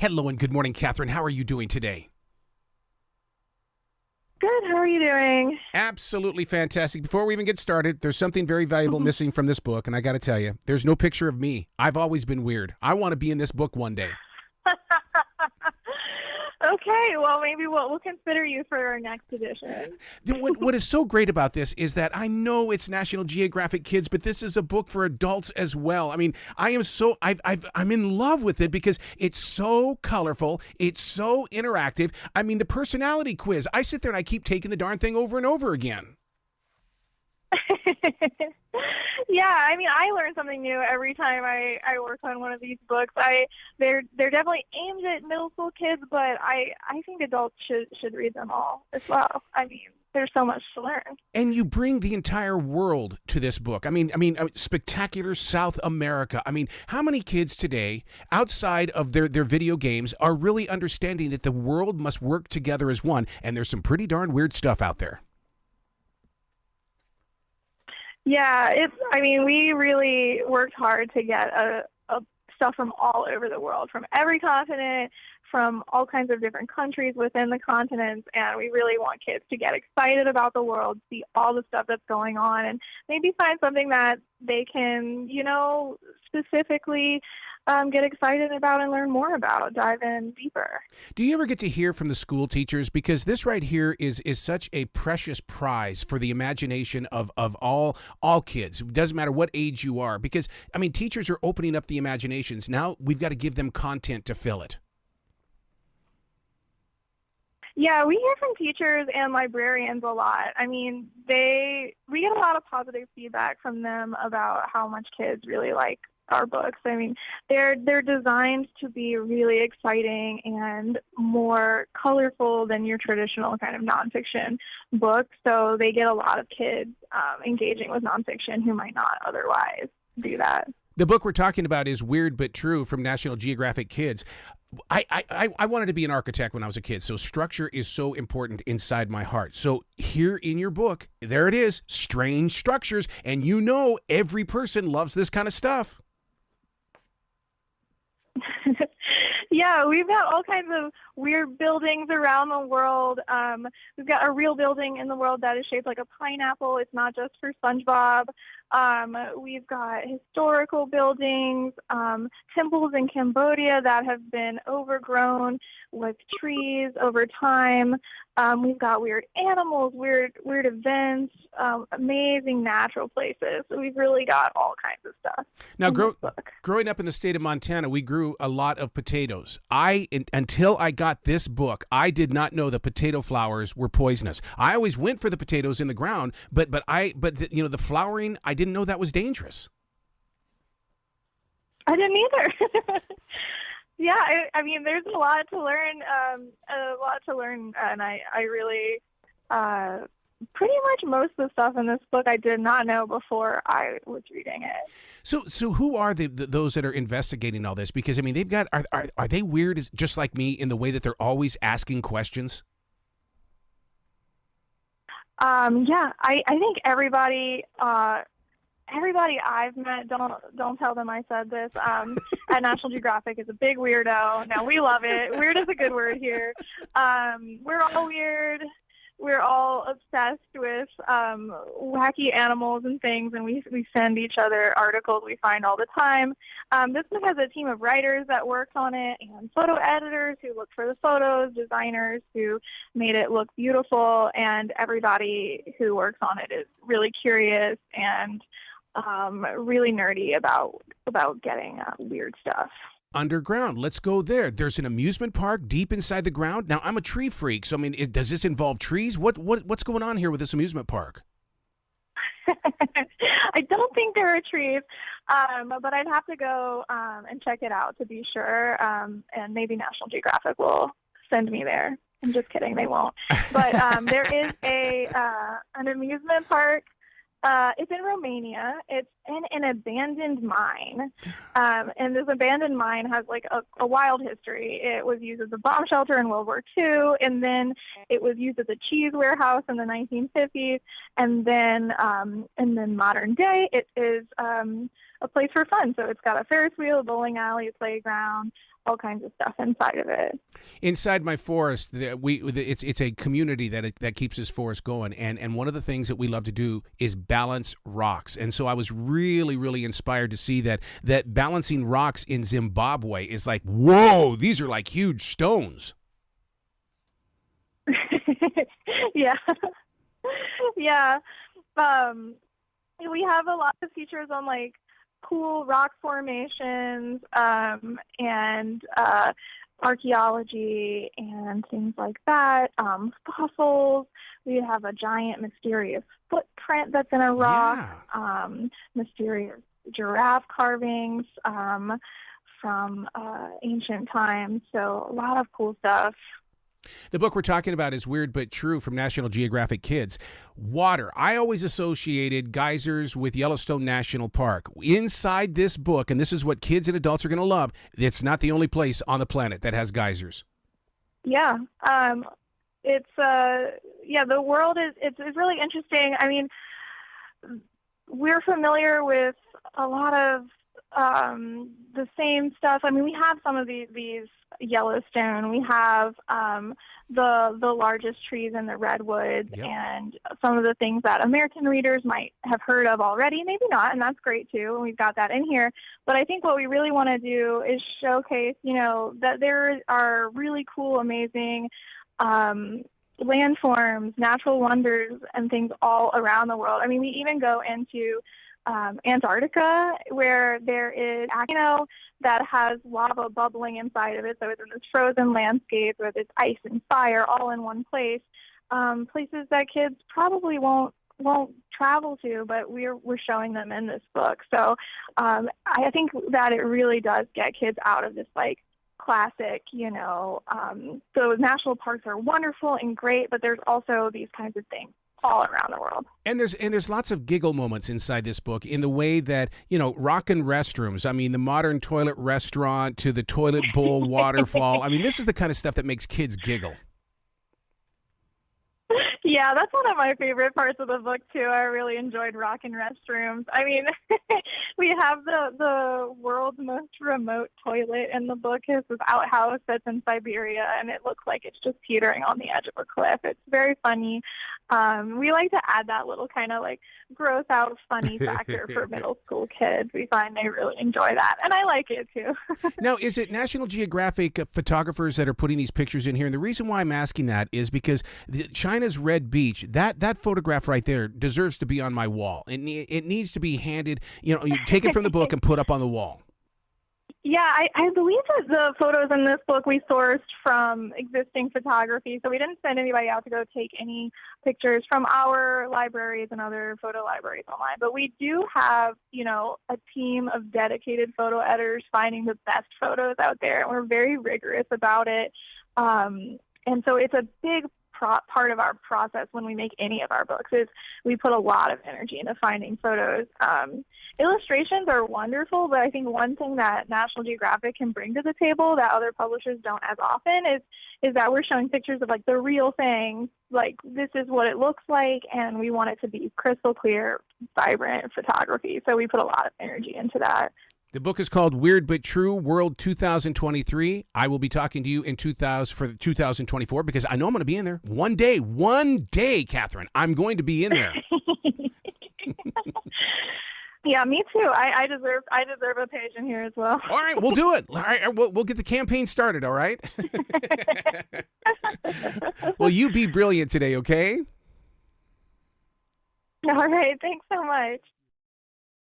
Hello and good morning, Kathryn. How are you doing today? Good. How are you doing? Absolutely fantastic. Before we even get started, there's something very valuable missing from this book, and I got to tell you, there's no picture of me. I've always been weird. I want to be in this book one day. Okay. Well, maybe we'll consider you for our next edition. What is so great about this is that I know it's National Geographic Kids, but this is a book for adults as well. I mean, I'm in love with it because it's so colorful. It's so interactive. I mean, the personality quiz, I sit there and I keep taking the darn thing over and over again. Yeah, I mean, I learn something new every time I work on one of these books. They're definitely aimed at middle school kids, but I think adults should read them all as well. I mean, there's so much to learn. And you bring the entire world to this book. I mean, spectacular South America. I mean, how many kids today, outside of their video games, are really understanding that the world must work together as one? And there's some pretty darn weird stuff out there. Yeah, we really worked hard to get stuff from all over the world, from every continent, from all kinds of different countries within the continents, and we really want kids to get excited about the world, see all the stuff that's going on, and maybe find something that they can, specifically get excited about and learn more about, dive in deeper. Do you ever get to hear from the school teachers? Because this right here is such a precious prize for the imagination of all kids. It doesn't matter what age you are. Because, I mean, teachers are opening up the imaginations. Now we've got to give them content to fill it. Yeah, we hear from teachers and librarians a lot. I mean, we get a lot of positive feedback from them about how much kids really like our books. I mean, they're designed to be really exciting and more colorful than your traditional kind of nonfiction book. So they get a lot of kids engaging with nonfiction who might not otherwise do that. The book we're talking about is Weird But True from National Geographic Kids. I wanted to be an architect when I was a kid, so structure is so important inside my heart. So here in your book, there it is, strange structures, and every person loves this kind of stuff. Yeah, we've got all kinds of weird buildings around the world. We've got a real building in the world that is shaped like a pineapple. It's not just for SpongeBob. We've got historical buildings, temples in Cambodia that have been overgrown with trees over time. We've got weird animals, weird events, amazing natural places. So we've really got all kinds of stuff. Now, growing up in the state of Montana, we grew a lot of potatoes. Until I got this book, I did not know the potato flowers were poisonous. I always went for the potatoes in the ground, but the flowering, I didn't know that was dangerous. I didn't either. Yeah, I mean, there's a lot to learn, and I really, pretty much most of the stuff in this book I did not know before I was reading it. So who are those that are investigating all this? Because, I mean, they've got, are they weird just like me in the way that they're always asking questions? Yeah, I think everybody I've met, don't tell them I said this, at National Geographic is a big weirdo. Now, we love it. Weird is a good word here. We're all weird. We're all obsessed with wacky animals and things, and we send each other articles we find all the time. This book has a team of writers that works on it, and photo editors who look for the photos, designers who made it look beautiful, and everybody who works on it is really curious and really nerdy about getting weird stuff. Underground. Let's go there. There's an amusement park deep inside the ground. Now, I'm a tree freak, so I mean, does this involve trees? What's going on here with this amusement park? I don't think there are trees, but I'd have to go and check it out to be sure, and maybe National Geographic will send me there. I'm just kidding, they won't. But there is an amusement park. It's in Romania. It's in an abandoned mine. And this abandoned mine has like a wild history. It was used as a bomb shelter in World War II, and then it was used as a cheese warehouse in the 1950s. And then modern day, it is a a place for fun. So it's got a Ferris wheel, a bowling alley, a playground, all kinds of stuff inside of it. Inside my forest, it's a community that keeps this forest going, and one of the things that we love to do is balance rocks. And so I was really, really inspired to see that balancing rocks in Zimbabwe is like, whoa, these are like huge stones. Yeah. Yeah. We have a lot of features on like cool rock formations and archaeology and things like that. Fossils. We have a giant mysterious footprint that's in a rock. Yeah. Mysterious giraffe carvings from ancient times. So a lot of cool stuff. The book we're talking about is Weird But True from National Geographic Kids. Water. I always associated geysers with Yellowstone National Park. Inside this book, and this is what kids and adults are going to love, it's not the only place on the planet that has geysers. Yeah. The world it's really interesting. I mean, we're familiar with a lot of the same stuff. I mean, we have some of these Yellowstone. We have the largest trees in the redwoods, Yep. and some of the things that American readers might have heard of already, maybe not, and that's great too. And we've got that in here. But I think what we really want to do is showcase, that there are really cool, amazing landforms, natural wonders, and things all around the world. I mean, we even go into Antarctica, where there is volcano that has lava bubbling inside of it. So it's in this frozen landscape with its ice and fire all in one place. Places that kids probably won't travel to, but we're showing them in this book. So I think that it really does get kids out of this like classic, so national parks are wonderful and great, but there's also these kinds of things all around the world. And there's lots of giggle moments inside this book in the way that, rockin' restrooms. I mean, the modern toilet restaurant to the toilet bowl waterfall. I mean, this is the kind of stuff that makes kids giggle. Yeah, that's one of my favorite parts of the book, too. I really enjoyed rockin' restrooms. I mean, we have the world's most remote toilet in the book. It's this outhouse that's in Siberia, and it looks like it's just teetering on the edge of a cliff. It's very funny. We like to add that little kind of like gross out funny factor for middle school kids. We find they really enjoy that, and I like it, too. Now, is it National Geographic photographers that are putting these pictures in here? And the reason why I'm asking that is because China's Red Beach, that photograph right there deserves to be on my wall. It needs to be handed, you take it from the book and put up on the wall. Yeah, I believe that the photos in this book we sourced from existing photography, so we didn't send anybody out to go take any pictures from our libraries and other photo libraries online. But we do have, a team of dedicated photo editors finding the best photos out there, and we're very rigorous about it. And so it's a big part of our process when we make any of our books is we put a lot of energy into finding photos. Illustrations are wonderful, but I think one thing that National Geographic can bring to the table that other publishers don't as often is that we're showing pictures of like the real thing, like this is what it looks like, and we want it to be crystal clear, vibrant photography. So we put a lot of energy into that. The book is called Weird But True, World 2023. I will be talking to you in 2024 because I know I'm going to be in there. One day, Kathryn, I'm going to be in there. Yeah, me too. I deserve a page in here as well. All right, we'll do it. All right, we'll get the campaign started, all right? Well, you be brilliant today, okay? All right, thanks so much.